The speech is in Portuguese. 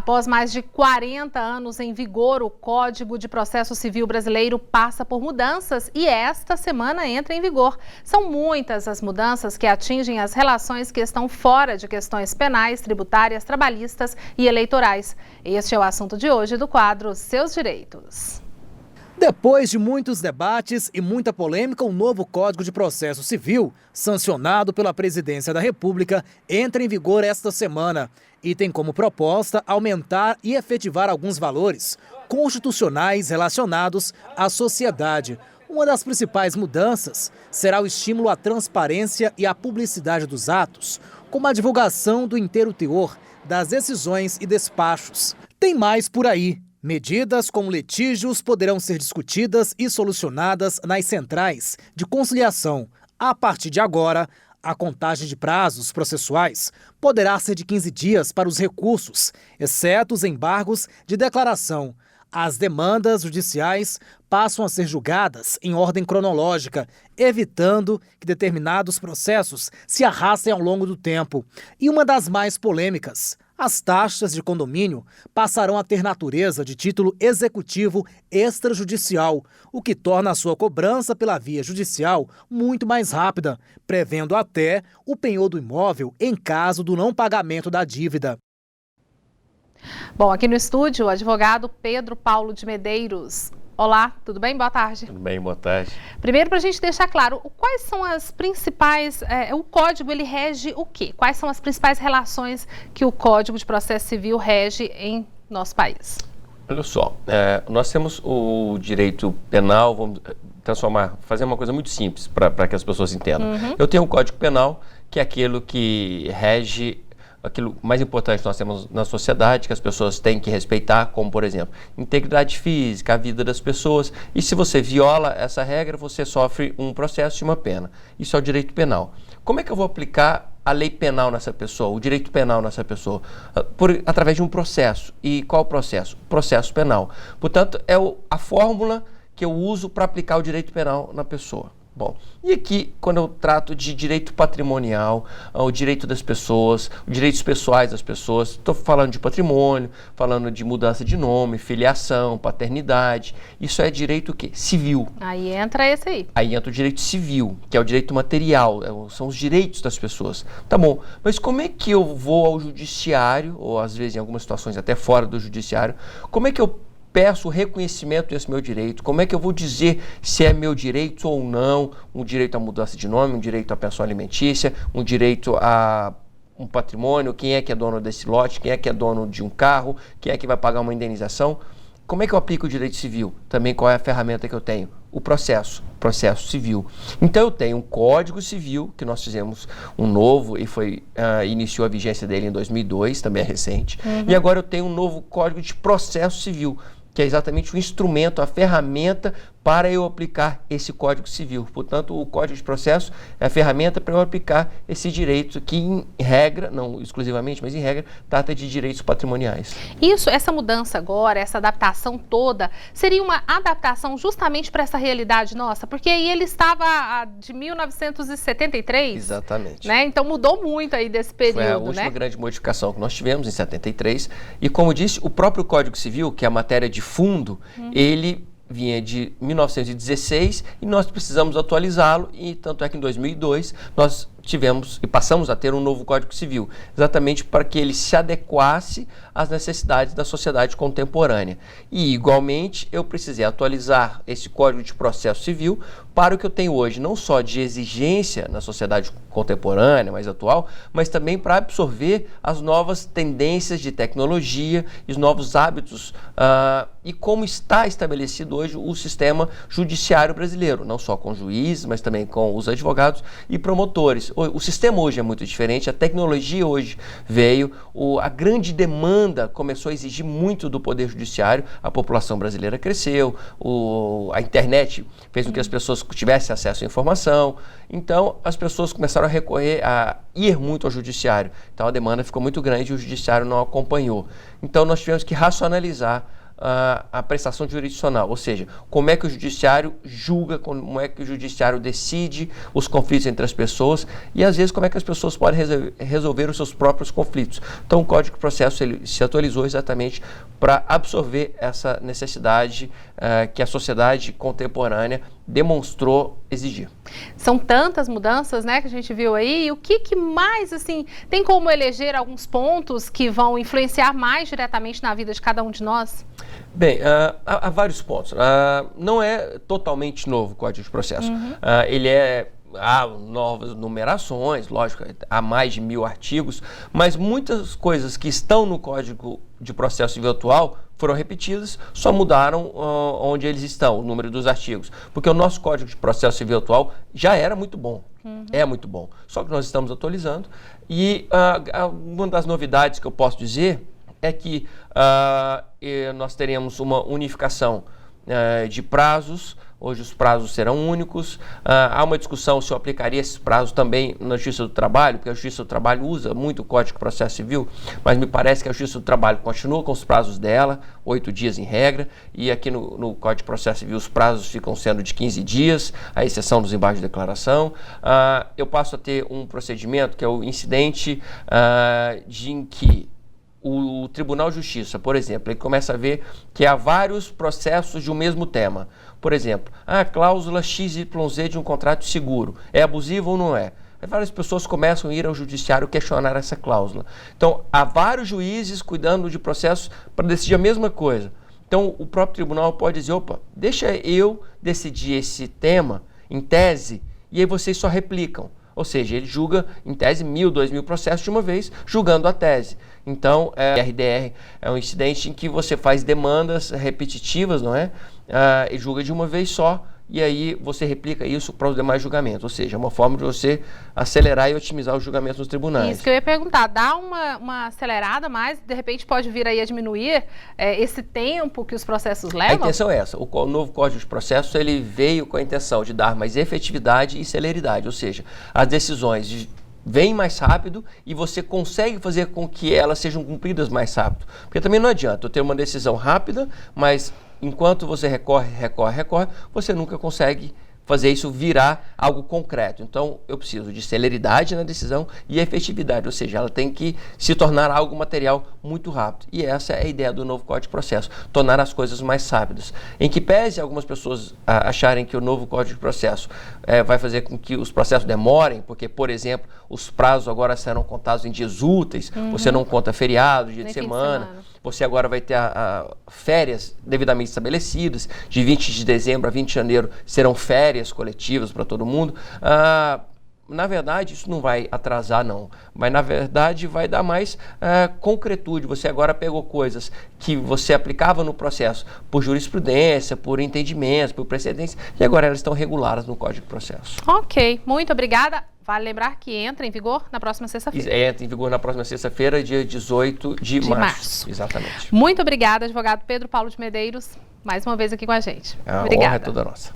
Após mais de 40 anos em vigor, o Código de Processo Civil brasileiro passa por mudanças e esta semana entra em vigor. São muitas as mudanças que atingem as relações que estão fora de questões penais, tributárias, trabalhistas e eleitorais. Este é o assunto de hoje do quadro Seus Direitos. Depois de muitos debates e muita polêmica, o novo Código de Processo Civil, sancionado pela Presidência da República, entra em vigor esta semana e tem como proposta aumentar e efetivar alguns valores constitucionais relacionados à sociedade. Uma das principais mudanças será o estímulo à transparência e à publicidade dos atos, como a divulgação do inteiro teor das decisões e despachos. Tem mais por aí. Medidas como litígios poderão ser discutidas e solucionadas nas centrais de conciliação. A partir de agora, a contagem de prazos processuais poderá ser de 15 dias para os recursos, exceto os embargos de declaração. As demandas judiciais passam a ser julgadas em ordem cronológica, evitando que determinados processos se arrastem ao longo do tempo. E uma das mais polêmicas: as taxas de condomínio passarão a ter natureza de título executivo extrajudicial, o que torna a sua cobrança pela via judicial muito mais rápida, prevendo até o penhor do imóvel em caso do não pagamento da dívida. Bom, aqui no estúdio, o advogado Pedro Paulo de Medeiros. Olá, tudo bem? Boa tarde. Tudo bem, boa tarde. Primeiro, para a gente deixar claro, quais são as principais, o Código ele rege o quê? Quais são as principais relações que o Código de Processo Civil rege em nosso país? Olha só, nós temos o direito penal, vamos fazer uma coisa muito simples para que as pessoas entendam. Eu tenho o Código Penal, que é aquilo que rege aquilo mais importante que nós temos na sociedade, que as pessoas têm que respeitar, como, por exemplo, integridade física, a vida das pessoas. E se você viola essa regra, você sofre um processo e uma pena. Isso é o direito penal. Como é que eu vou aplicar a lei penal nessa pessoa, o direito penal nessa pessoa? Através de um processo. E qual o processo? O processo penal. Portanto, é a fórmula que eu uso para aplicar o direito penal na pessoa. Bom, e aqui, quando eu trato de direito patrimonial, o direito das pessoas, os direitos pessoais das pessoas, estou falando de patrimônio, falando de mudança de nome, filiação, paternidade, isso é direito o quê? Civil. Aí entra esse aí. Aí entra o direito civil, que é o direito material, são os direitos das pessoas. Tá bom, mas como é que eu vou ao judiciário, ou às vezes em algumas situações até fora do judiciário, como é que eu peço o reconhecimento desse meu direito? Como é que eu vou dizer se é meu direito ou não? Um direito à mudança de nome, um direito à pensão alimentícia, um direito a um patrimônio, quem é que é dono desse lote, quem é que é dono de um carro, quem é que vai pagar uma indenização? Como é que eu aplico o direito civil? Também qual é a ferramenta que eu tenho? O processo civil. Então eu tenho um Código Civil, que nós fizemos um novo e iniciou a vigência dele em 2002, também é recente. E agora eu tenho um novo Código de Processo Civil, que é exatamente o instrumento, a ferramenta para eu aplicar esse Código Civil. Portanto, o Código de Processo é a ferramenta para eu aplicar esse direito que, em regra, não exclusivamente, mas em regra, trata de direitos patrimoniais. Isso, essa mudança agora, essa adaptação toda, seria uma adaptação justamente para essa realidade nossa? Porque aí ele estava de 1973. Exatamente. Né? Então mudou muito aí desse período, Foi a última grande modificação que nós tivemos em 73. E como disse, o próprio Código Civil, que é a matéria de fundo, ele vinha de 1916 e nós precisamos atualizá-lo, e tanto é que em 2002 nós tivemos e passamos a ter um novo Código Civil, exatamente para que ele se adequasse às necessidades da sociedade contemporânea. E, igualmente, eu precisei atualizar esse Código de Processo Civil para o que eu tenho hoje, não só de exigência na sociedade contemporânea, mais atual, mas também para absorver as novas tendências de tecnologia, os novos hábitos e como está estabelecido hoje o sistema judiciário brasileiro, não só com juízes, mas também com os advogados e promotores. O sistema hoje é muito diferente, a tecnologia hoje veio, a grande demanda começou a exigir muito do Poder Judiciário, a população brasileira cresceu, a internet fez com que as pessoas tivessem acesso à informação, então as pessoas começaram a ir muito ao Judiciário, então a demanda ficou muito grande e o Judiciário não acompanhou. Então nós tivemos que racionalizar a prestação jurisdicional, ou seja, como é que o judiciário julga, como é que o judiciário decide os conflitos entre as pessoas e às vezes como é que as pessoas podem resolver os seus próprios conflitos. Então o Código de Processo ele se atualizou exatamente para absorver essa necessidade que a sociedade contemporânea demonstrou exigir. São tantas mudanças, né, que a gente viu aí. O que mais, assim, tem como eleger alguns pontos que vão influenciar mais diretamente na vida de cada um de nós? Bem, há vários pontos. Não é totalmente novo o Código de Processo. Há novas numerações, lógico, há mais de 1000 artigos, mas muitas coisas que estão no Código de Processo Civil atual foram repetidas, só mudaram onde eles estão, o número dos artigos. Porque o nosso Código de Processo Civil atual já era muito bom, é muito bom, só que nós estamos atualizando. E uma das novidades que eu posso dizer é que nós teremos uma unificação de prazos. Hoje os prazos serão únicos. Há uma discussão se eu aplicaria esses prazos também na Justiça do Trabalho, porque a Justiça do Trabalho usa muito o Código de Processo Civil, mas me parece que a Justiça do Trabalho continua com os prazos dela, 8 dias em regra, e aqui no Código de Processo Civil os prazos ficam sendo de 15 dias, à exceção dos embargos de declaração. Eu passo a ter um procedimento que é o incidente em que o Tribunal de Justiça, por exemplo, ele começa a ver que há vários processos de um mesmo tema. Por exemplo, a cláusula XYZ de um contrato de seguro é abusiva ou não é? Aí várias pessoas começam a ir ao judiciário questionar essa cláusula. Então, há vários juízes cuidando de processos para decidir a mesma coisa. Então, o próprio tribunal pode dizer, opa, deixa eu decidir esse tema em tese e aí vocês só replicam. Ou seja, ele julga, em tese, 1000, 2000 processos de uma vez, julgando a tese. Então, RDR é um incidente em que você faz demandas repetitivas, não é? E julga de uma vez só, e aí você replica isso para os demais julgamentos. Ou seja, é uma forma de você acelerar e otimizar os julgamentos nos tribunais. Isso que eu ia perguntar, dá uma acelerada mais, de repente pode vir aí a diminuir esse tempo que os processos levam? A intenção é essa. O novo Código de Processo ele veio com a intenção de dar mais efetividade e celeridade, ou seja, as decisões vêm mais rápido e você consegue fazer com que elas sejam cumpridas mais rápido. Porque também não adianta eu ter uma decisão rápida, mas enquanto você recorre, você nunca consegue fazer isso virar algo concreto. Então, eu preciso de celeridade na decisão e efetividade, ou seja, ela tem que se tornar algo material muito rápido. E essa é a ideia do novo Código de Processo, tornar as coisas mais rápidas. Em que pese algumas pessoas acharem que o novo Código de Processo vai fazer com que os processos demorem, porque, por exemplo, os prazos agora serão contados em dias úteis, você não conta feriado, dia de semana. Você agora vai ter férias devidamente estabelecidas, de 20 de dezembro a 20 de janeiro serão férias coletivas para todo mundo. Na verdade, isso não vai atrasar, não. Mas, na verdade, vai dar mais concretude. Você agora pegou coisas que você aplicava no processo por jurisprudência, por entendimentos, por precedentes, e agora elas estão reguladas no Código de Processo. Ok, muito obrigada. Vale lembrar que entra em vigor na próxima sexta-feira. Entra em vigor na próxima sexta-feira, dia 18 de março. Exatamente. Muito obrigada, advogado Pedro Paulo de Medeiros, mais uma vez aqui com a gente. A obrigada. honra é toda nossa.